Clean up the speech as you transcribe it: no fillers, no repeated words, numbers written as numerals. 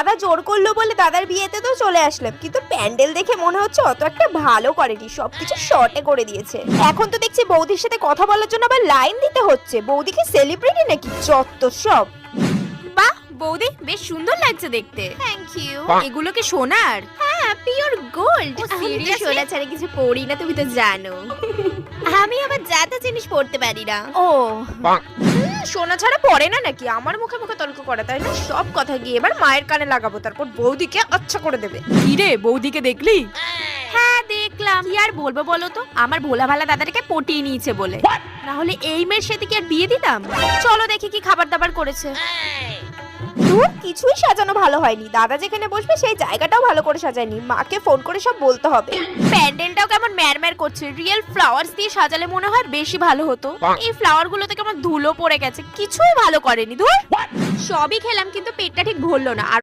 দাদা জোর করলো বলে দাদার বিয়েতে তো চলে আসলাম, কিন্তু প্যান্ডেল দেখে মনে হচ্ছে অত একটা ভালো করেনি, সবকিছু শর্টে করে দিয়েছে। এখন তো দেখছি বৌদির সাথে কথা বলার জন্য আবার লাইন দিতে হচ্ছে। বৌদি কি সেলিব্রিটি নাকি? যত সব। বাহ বৌদি, বেশ সুন্দর লাগছে দেখতে। Thank you. এগুলো কি সোনার? হ্যাঁ, পিওর গোল্ড। seriously? সোনা ছাড়া কিছু পড়ি না, তুমি তো জানো। আমি আবার জাতা জিনিস পড়তে পারি না। ও সোনা ছাড়া পড়ে না নাকি? আমার মুখে মুখে তর্ক করে, তাই না? সব কথা গিয়ে এবার মায়ের কানে লাগাবো, তারপর বৌদিকে আচ্ছা করে দেবে। কি রে, বৌদিকে দেখলি? হ্যাঁ দেখলাম। কি আর বলবো বলো তো, আমার ভোলা ভালা দাদাটাকে পটিয়ে নিয়েছে বলে। না হলে এই মেয়ের সাথে কি আর বিয়ে দিতাম? চলো দেখি কি খাবার দাবার করেছে। দূর, কিছুই সাজানো ভালো হয়নি। দাদা যেখানে বসবে সেই জায়গাটাও ভালো করে সাজায়নি। মাকে ফোন করে সব বলতে হবে। প্যান্ডেলটাও কেমন ম্যারম্যার করছে। রিয়েল ফ্লাওয়ার্স দিয়ে সাজালে মনে হয় বেশি ভালো হতো। এই ফ্লাওয়ার গুলোতে কেমন ধুলো পড়ে গেছে, কিছুই ভালো করেনি। ধুর, সবই খেলাম কিন্তু পেটটা ঠিক ভরলো না। আর